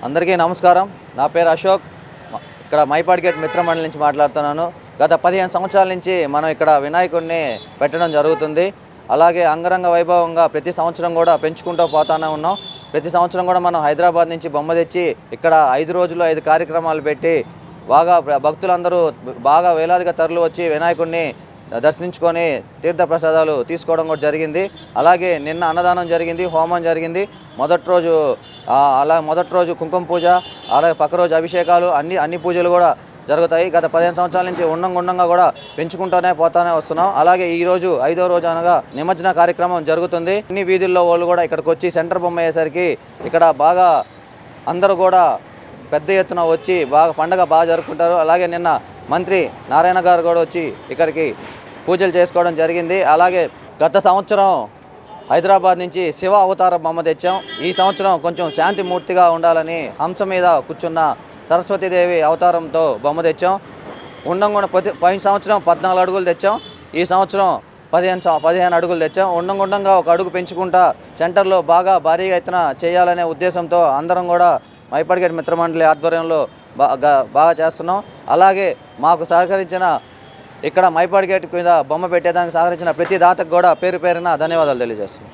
అందరికీ నమస్కారం. నా పేరు అశోక్. ఇక్కడ మైపాడ్ గేట్ మిత్రమండలి నుంచి మాట్లాడుతున్నాను. గత 15 సంవత్సరాల నుంచి మనం ఇక్కడ వినాయకుడిని పెట్టడం జరుగుతుంది. అలాగే అంగరంగ వైభవంగా ప్రతి సంవత్సరం కూడా పెంచుకుంటూ పోతానే ఉన్నాం. ప్రతి సంవత్సరం కూడా మనం హైదరాబాద్ నుంచి బొమ్మ తెచ్చి ఇక్కడ 5 రోజులు 5 కార్యక్రమాలు పెట్టి బాగా భక్తులందరూ బాగా వేలాదిగా తరలి వచ్చి వినాయకుడిని దర్శించుకొని తీర్థప్రసాదాలు తీసుకోవడం కూడా జరిగింది. అలాగే నిన్న అన్నదానం జరిగింది, హోమం జరిగింది. మొదటి రోజు కుంకుమ పూజ, అలాగే పక్క రోజు అభిషేకాలు, అన్ని పూజలు కూడా జరుగుతాయి. గత 15 సంవత్సరాల నుంచి ఉండంగా కూడా పెంచుకుంటూనే పోతానే వస్తున్నాం. అలాగే ఈరోజు 5వ రోజు అనగా నిమజ్జన కార్యక్రమం జరుగుతుంది. అన్ని వీధుల్లో వాళ్ళు కూడా ఇక్కడికి వచ్చి సెంటర్ బొమ్మ అయ్యేసరికి ఇక్కడ బాగా అందరూ కూడా పెద్ద ఎత్తున వచ్చి పండగ బాగా జరుపుకుంటారు. అలాగే నిన్న మంత్రి నారాయణ గారు కూడా వచ్చి ఇక్కడికి పూజలు చేసుకోవడం జరిగింది. అలాగే గత సంవత్సరం హైదరాబాద్ నుంచి శివ అవతార బొమ్మ తెచ్చాం. ఈ సంవత్సరం కొంచెం శాంతిమూర్తిగా ఉండాలని హంస మీద కూర్చున్న సరస్వతీదేవి అవతారంతో బొమ్మ తెచ్చాం. పోయిన సంవత్సరం 14 అడుగులు తెచ్చాం. ఈ సంవత్సరం 15 అడుగులు తెచ్చాం. ఉండంగా ఒక అడుగు పెంచుకుంటా సెంటర్లో భారీగా ఎత్తున చేయాలనే ఉద్దేశంతో అందరం కూడా మైపాడ్ గేట్ మిత్రమండలి ఆధ్వర్యంలో బాగా చేస్తున్నాం. అలాగే మాకు సహకరించిన ఇక్కడ మైపాడ్ గేట్ మీద బొమ్మ పెట్టేదానికి సహకరించిన ప్రతి దాతకు కూడా పేరు పేరున ధన్యవాదాలు తెలియజేస్తున్నాం.